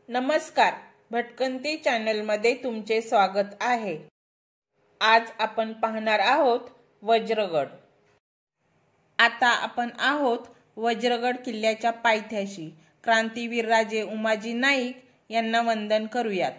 नमस्कार, भटकंती चॅनलमध्ये तुमचे स्वागत आहे। आज आपण पाहणार आहोत वज्रगड। आता आपण आहोत वज्रगड किल्ल्याच्या पायथ्याशी। क्रांतीवीर राजे उमाजी नाईक यांना वंदन करूयात।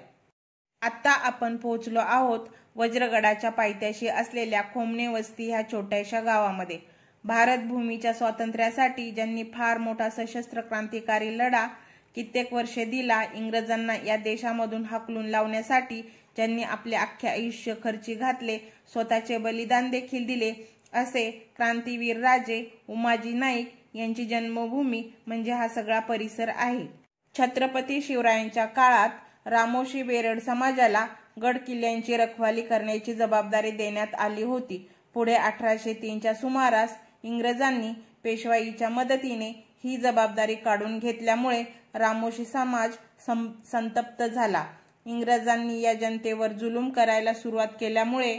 आता आपण पोहोचलो आहोत वज्रगडाच्या पायथ्याशी असलेल्या खोमणे वस्ती ह्या छोट्याशा गावामध्ये। भारत भूमीच्या स्वातंत्र्यासाठी ज्यांनी फार मोठा सशस्त्र क्रांतिकारी लढा कित्येक वर्षे दिला, इंग्रजांना या देशामधून हाकलून लावण्यासाठी ज्यांनी आपले अख्खे आयुष्य खर्ची घातले, स्वतःचे बलिदान देखील दिले, असे क्रांतीवीर राजे उमाजी नाईक यांची जन्मभूमी म्हणजे हा सगळा परिसर आहे। छत्रपती शिवरायांच्या काळात रामोशी बेरड समाजाला गड किल्ल्यांची रखवाली करण्याची जबाबदारी देण्यात आली होती। पुढे 1803च्या सुमारास इंग्रजांनी पेशवाईच्या मदतीने ही जबाबदारी काढून घेतल्यामुळे रामोशी समाज संतप्त झाला। इंग्रजांनी या जनतेवर जुलूम करायला सुरुवात केल्यामुळे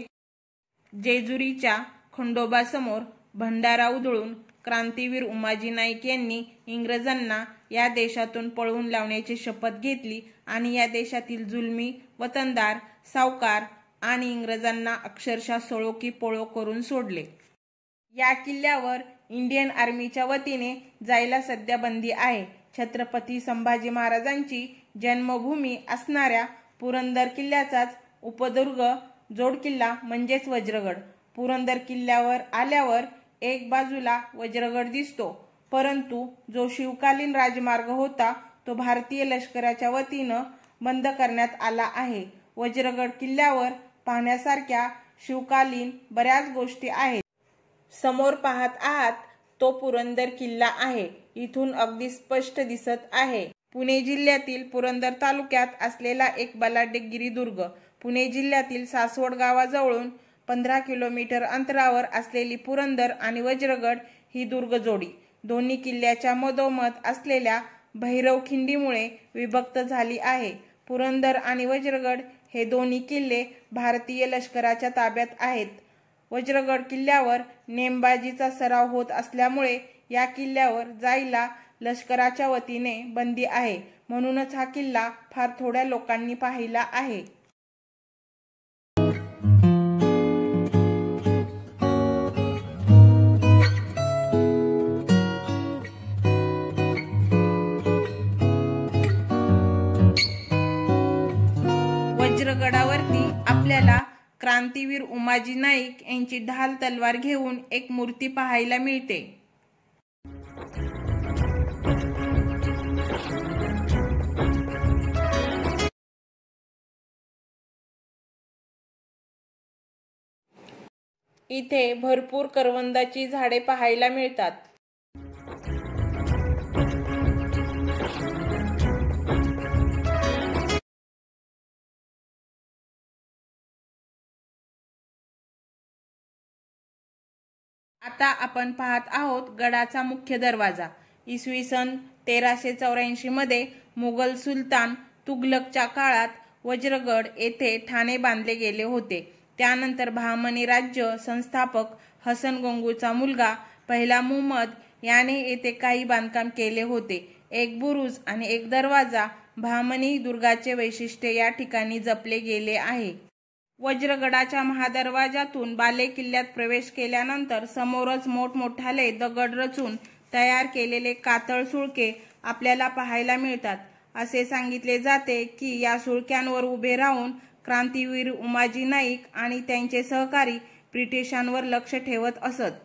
जेजुरीच्या खंडोबासमोर भंडारा उधळून क्रांतीवीर उमाजी नाईक यांनी इंग्रजांना या देशातून पळवून लावण्याची शपथ घेतली आणि या देशातील जुलमी वतनदार, सावकार आणि इंग्रजांना अक्षरशः सळो की पळो करून सोडले। या किल्ल्यावर इंडियन आर्मीच्या वतीने जायला सध्या बंदी आहे। छत्रपती संभाजी महाराजांची जन्मभूमी असणाऱ्या पुरंदर किल्ल्याचाच उपदुर्ग जोडकिल्ला म्हणजेच वज्रगड। पुरंदर किल्ल्यावर आल्यावर एक बाजूला वज्रगड दिसतो, परंतु जो शिवकालीन राजमार्ग होता तो भारतीय लष्कराच्या वतीनं बंद करण्यात आला आहे। वज्रगड किल्ल्यावर पाहण्यासारख्या शिवकालीन बऱ्याच गोष्टी आहेत। समोर पाहत आहात तो पुरंदर किल्ला आहे। इथून अगदी स्पष्ट दिसत आहे पुणे जिल्ह्यातील पुरंदर तालुक्यात असलेला एक बलाढ्य गिरिदुर्ग। पुणे जिल्ह्यातील सासवड गावाजवळून 15 किलोमीटर अंतरावर असलेली पुरंदर आणि वज्रगड ही दुर्गजोडी दोन्ही किल्ल्याच्या मधोमध असलेल्या भैरव खिंडीमुळे विभक्त झाली आहे। पुरंदर आणि वज्रगड हे दोन्ही किल्ले भारतीय लष्कराच्या ताब्यात आहेत। वज्रगड किल्ल्यावर नेमबाजीचा सराव होत असल्यामुळे या किल्ल्यावर जायला लष्कराच्या वतीने बंदी आहे, म्हणूनच हा किल्ला फार थोड्या लोकांनी पाहिला आहे। वज्रगडावरती आपल्याला क्रांतीवीर उमाजी नाईक यांची ढाल तलवार घेऊन एक मूर्ती पाहायला मिळते। इथे भरपूर करवंदाची झाडे पाहायला मिळतात। आता आपण पाहत आहोत गडाचा मुख्य दरवाजा। इसवी सन 1384 मध्ये मुघल सुलतान तुघलकच्या काळात वज्रगड येथे ठाणे बांधले गेले होते। त्यानंतर बहामनी राज्य संस्थापक हसन गंगूचा मुलगा पहिला मुहम्मद याने येथे काही बांधकाम केले होते। एक बुरुज आणि एक दरवाजा बहामनी दुर्गाचे वैशिष्ट्य या ठिकाणी जपले गेले आहे। वज्रगडाच्या महादरवाजातून बाले किल्ल्यात प्रवेश केल्यानंतर समोरच मोठमोठाले दगड रचून तयार केलेले कातळ सुळके आपल्याला पाहायला मिळतात। असे सांगितले जाते की या सुळक्यांवर उभे राहून क्रांतीवीर उमाजी नाईक आणि त्यांचे सहकारी ब्रिटिशांवर लक्ष ठेवत असत।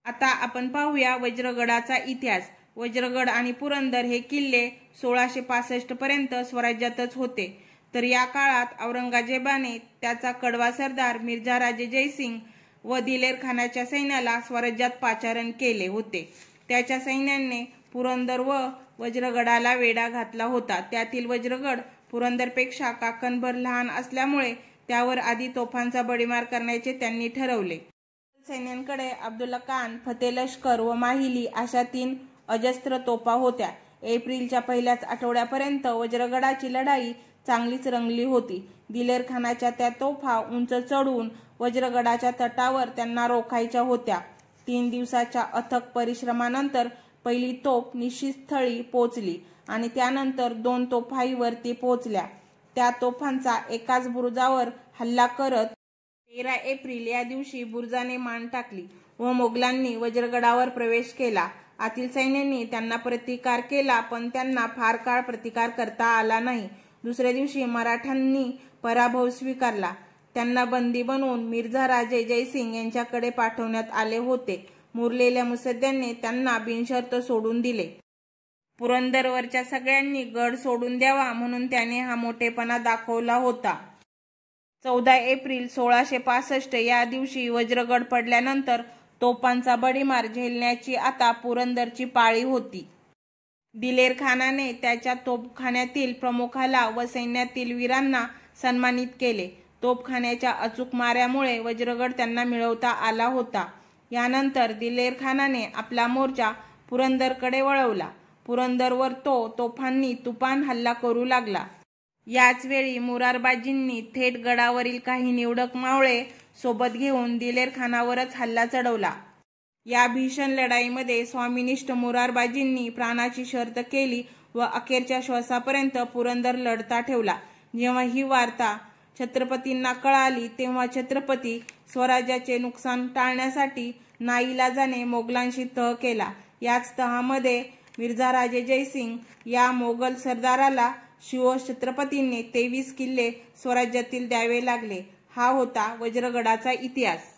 आता आपण पाहूया वज्रगडाचा इतिहास। वज्रगड आणि पुरंदर हे किल्ले 1665 पर्यंत स्वराज्यातच होते, तर या काळात औरंगजेबाने त्याचा कडवा सरदार मिर्झा राजे जयसिंग व दिलेर खानाच्या सैन्याला स्वराज्यात पाचारण केले होते। त्याच्या सैन्याने पुरंदर व वज्रगडाला वेढा घातला होता। त्यातील वज्रगड पुरंदरपेक्षा काकणभर लहान असल्यामुळे त्यावर आधी तोफांचा बडीमार करण्याचे त्यांनी ठरवले। सैन्यांकडे अब्दुल्ला खान, फतेह लष्कर व माहिली अशा 3 अजस्त्र तोफा होत्या। एप्रिलच्या पहिल्याच आठवड्यापर्यंत वज्रगडाची लढाई चांगलीच रंगली होती। दिलेर खानाच्या त्या तोफा उंच चढून वज्रगडाच्या तटावर त्यांना रोखायच्या होत्या। 3 दिवसाच्या अथक परिश्रमानंतर पहिली तोफ निश्चित स्थळी पोचली आणि त्यानंतर 2 तोफाही वरती पोहोचल्या। त्या तोफांचा एकाच बुरुजावर हल्ला करत 13 एप्रिल या दिवशी बुरुजाने मान टाकली व मोगलांनी वज्रगडावर प्रवेश केला। आतील सैन्यांनी त्यांना प्रतिकार केला, पण त्यांना फार काळ प्रतिकार करता आला नाही। दुसऱ्या दिवशी मराठ्यांनी पराभव स्वीकारला। त्यांना बंदी बनवून मिर्झा राजे जयसिंग यांच्याकडे पाठवण्यात आले होते। मुरलेल्या मुसद्द्यांनी त्यांना बिनशर्त सोडून दिले। पुरंदरवरच्या सगळ्यांनी गड सोडून द्यावा म्हणून त्याने हा मोठेपणा दाखवला होता। 14 एप्रिल 1665 या दिवशी वज्रगड पडल्यानंतर तोफांचा बडीमार झेलण्याची आता पुरंदरची पाळी होती। दिलेर खानाने त्याच्या तोफखान्यातील प्रमुखाला व सैन्यातील वीरांना सन्मानित केले। तोफखान्याच्या अचूक माऱ्यामुळे वज्रगड त्यांना मिळवता आला होता। यानंतर दिलेर खानाने आपला मोर्चा पुरंदरकडे वळवला। पुरंदरवर तो तोफांनी तुफान हल्ला करू लागला। याच वेळी मुरारबाजींनी थेट गडावरील काही निवडक मावळे सोबत घेऊन दिलेर खानावरच हल्ला चढवला। या भीषण लढाईमध्ये स्वामिनिष्ठ मुरारबाजींनी प्राणाची शर्त केली व अखेरच्या श्वासापर्यंत पुरंदर लढता ठेवला। जेव्हा ही वार्ता छत्रपतींना कळाली तेव्हा छत्रपती स्वराज्याचे नुकसान टाळण्यासाठी नाईलाजाने मोगलांशी तह केला। याच तहामध्ये मिर्झा राजे जयसिंग या मोगल सरदाराला शिवछत्रपतींनी 23 किल्ले स्वराज्यातील द्यावे लागले। हा होता वज्रगडाचा इतिहास।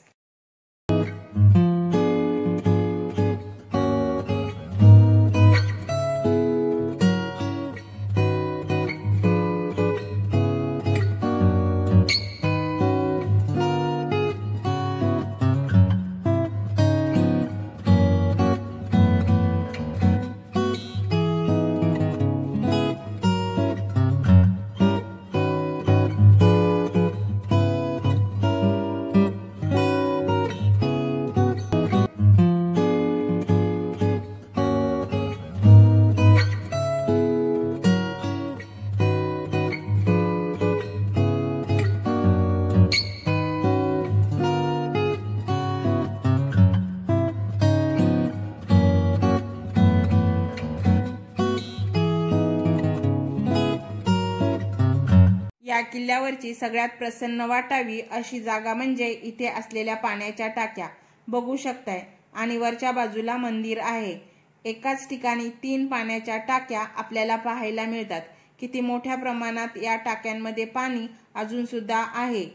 या किल्ल्यावरची सगळ्यात प्रसन्न वाटावी अशी जागा म्हणजे इथे असलेल्या पाण्याच्या टाक्या बघू शकताय आणि वरच्या बाजूला मंदिर आहे। एकाच ठिकाणी 3 पाण्याच्या टाक्या आपल्याला पाहायला मिळतात। किती मोठ्या प्रमाणात या टाक्यांमध्ये पाणी अजून सुद्धा आहे।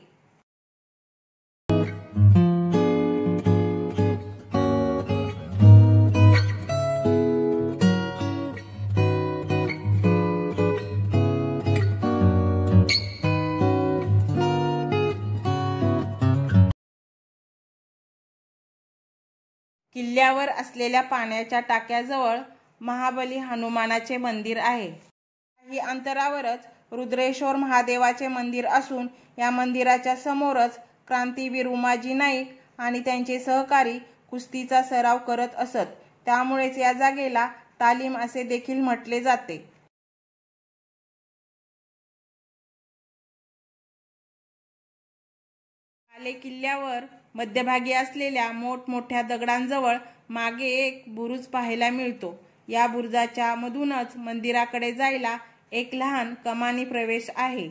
किल्ल्यावर असलेल्या पाण्याच्या टाक्याजवळ महाबली हनुमानाचे मंदिर आहे। काही अंतरावरच रुद्रेश्वर महादेवाचे मंदिर असून या मंदिराच्या समोरच क्रांतीवीर उमाजी नाईक आणि त्यांचे सहकारी कुस्तीचा सराव करत असत। त्यामुळेच या जागेला तालीम असे देखील म्हटले जाते। बाले किल्ल्यावर मध्यभागी असलेल्या मोठमोठ्या दगडांजवळ मागे एक बुरुज पाहायला मिळतो। या बुरुजाच्या मधूनच मंदिराकडे जायला एक लहान कमानी प्रवेश आहे।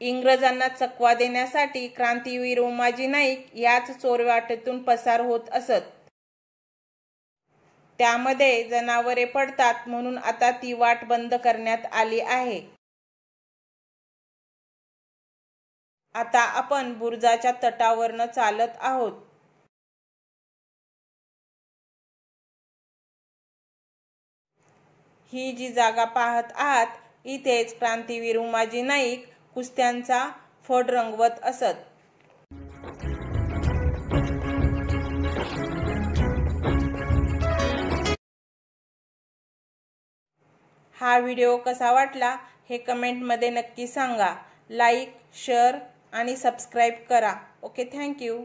इंग्रजांना चकवा देण्यासाठी क्रांतीवीर उमाजी नाईक याच चोरवाटेतून पसार होत असत। त्यामध्ये जनावरे पडतात म्हणून आता ती वाट बंद करण्यात आली आहे। आता आपण बुरुजाच्या तटावरनं चालत आहोत। ही जी जागा पाहत आहात इथेच क्रांतीवीर उमाजी नाईक कुस्त्यांचा फड रंगवत असत। हा व्हिडिओ कसा वाटला हे कमेंटमध्ये नक्की सांगा. लाईक, शेअर आणि सबस्क्राईब करा. Okay, thank you.